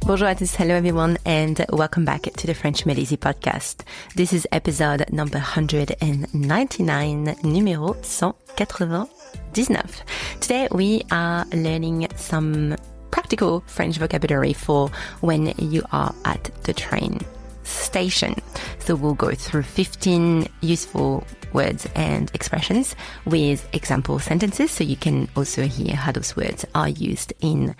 Bonjour à tous, hello everyone, and welcome back to the French Made Easy podcast. This is episode number 199, numéro 199. Today we are learning some practical French vocabulary for when you are at the train station. So we'll go through 15 useful words and expressions with example sentences so you can also hear how those words are used in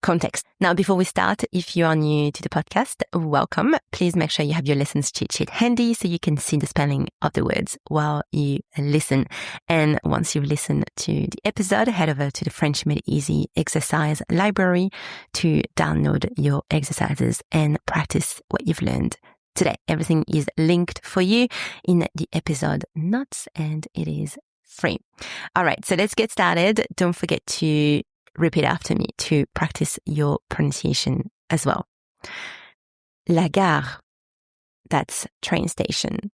context. Now, before we start, if you are new to the podcast, welcome. Please make sure you have your lessons cheat sheet handy so you can see the spelling of the words while you listen. And once you've listened to the episode, head over to the French Made Easy exercise library to download your exercises and practice what you've learned today. Everything is linked for you in the episode notes and it is free. All right, so let's get started. Don't forget to repeat after me to practice your pronunciation as well. La gare, that's train station.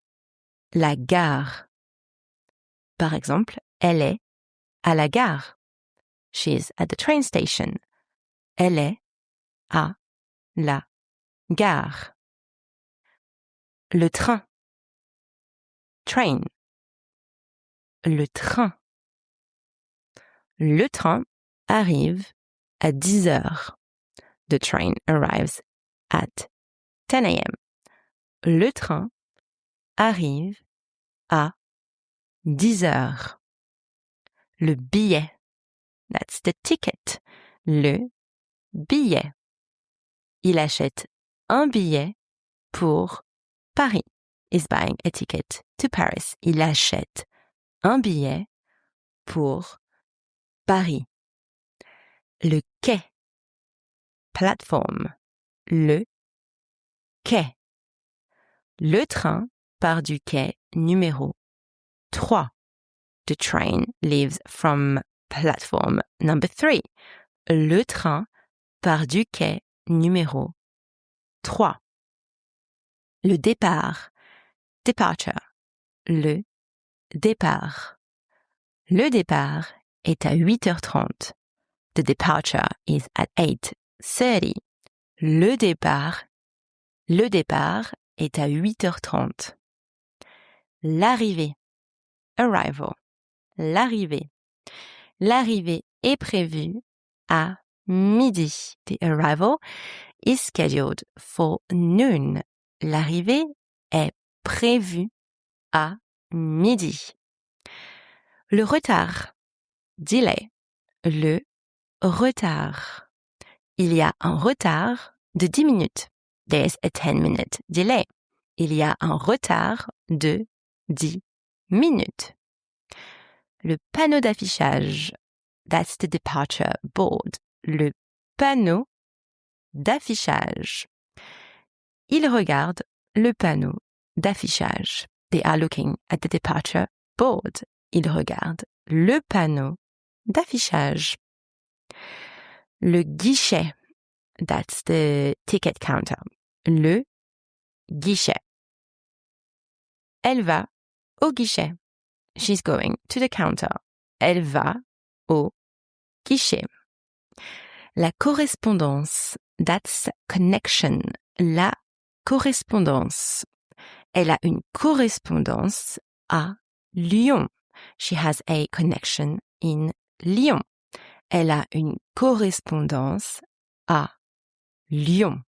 La gare. Par exemple, elle est à la gare. She's at the train station. Elle est à la gare. Le train. Train. Le train. Le train arrive à 10 heures. The train arrives at 10 a.m. Le train arrive à 10 heures. Le billet. That's the ticket. Le billet. Il achète un billet pour Paris. Is buying a ticket to Paris. Il achète un billet pour Paris. Le quai. Platform. Le quai. Le train part du quai numéro 3. The train leaves from platform number 3. Le train part du quai numéro 3. Le départ. Departure. Le départ. Le départ est à 8h30. The departure is at 8:30. Le départ est à 8h30. L'arrivée. Arrival. L'arrivée. L'arrivée est prévue à midi. The arrival is scheduled for noon. L'arrivée est prévue à midi. Le retard. Delay. Le retard. Il y a un retard de 10 minutes. There's a 10-minute delay. Il y a un retard de 10 minutes. Le panneau d'affichage. That's the departure board. Le panneau d'affichage. Ils regardent le panneau d'affichage. They are looking at the departure board. Ils regardent le panneau d'affichage. Le guichet. That's the ticket counter. Le guichet. Elle va au guichet. She's going to the counter. Elle va au guichet. La correspondance. That's connection. La correspondance. Elle a une correspondance à Lyon. She has a connection in Lyon. Elle a une correspondance à Lyon.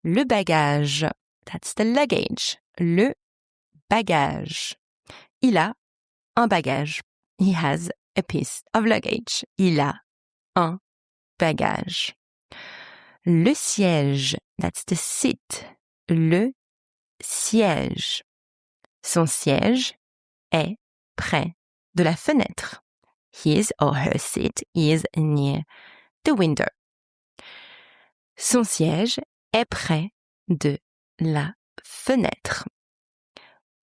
Le bagage. That's the luggage. Le bagage. Il a un bagage. He has a piece of luggage. Il a un bagage. Le siège. That's the seat. Le siège. Son siège est près de la fenêtre. His or her seat is near the window. Son siège est près de la fenêtre.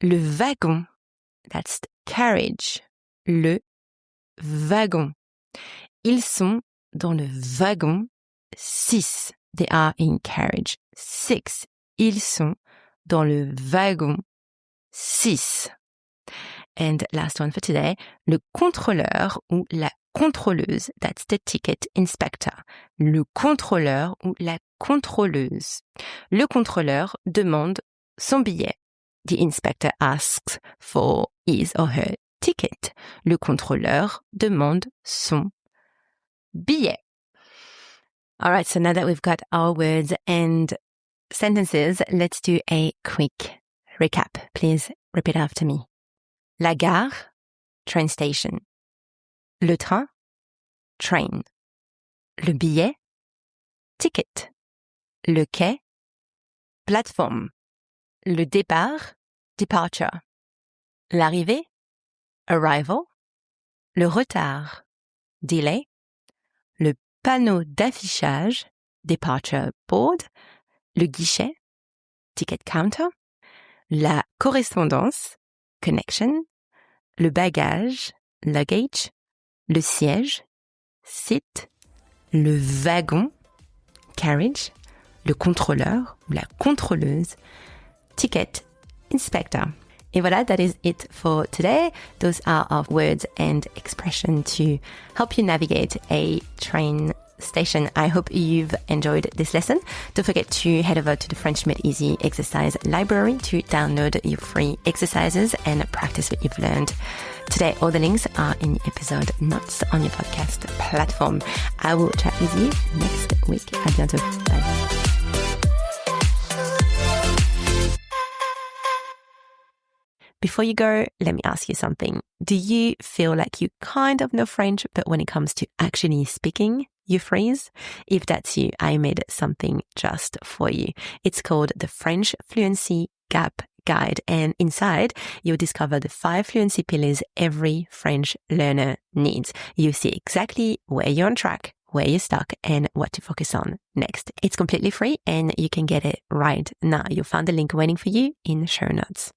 Le wagon. That's the carriage. Le wagon. Ils sont dans le wagon 6. They are in carriage 6. Ils sont dans le wagon 6. And last one for today, le contrôleur ou la contrôleuse, that's the ticket inspector. Le contrôleur ou la contrôleuse. Le contrôleur demande son billet. The inspector asks for his or her ticket. Le contrôleur demande son billet. All right, so now that we've got our words and sentences, let's do a quick recap. Please repeat after me. La gare, train station. Le train, train. Le billet, ticket. Le quai, plateforme. Le départ, departure. L'arrivée, arrival. Le retard, delay. Le panneau d'affichage, departure board. Le guichet, ticket counter. La correspondance, connection. Le bagage, luggage. Le siège, seat. Le wagon, carriage. Le contrôleur ou la contrôleuse, ticket inspector. Et voilà, that is it for today. Those are our words and expressions to help you navigate a train station. I hope you've enjoyed this lesson. Don't forget to head over to the French Made Easy exercise library to download your free exercises and practice what you've learned today. All the links are in the episode notes on your podcast platform. I will chat with you next week. À bientôt. Bye. Before you go, let me ask you something. Do you feel like you kind of know French, but when it comes to actually speaking, you freeze? If that's you, I made something just for you. It's called the French Fluency Gap Guide. And inside, you'll discover the 5 fluency pillars every French learner needs. You see exactly where you're on track, where you're stuck, and what to focus on next. It's completely free and you can get it right now. You'll find the link waiting for you in the show notes.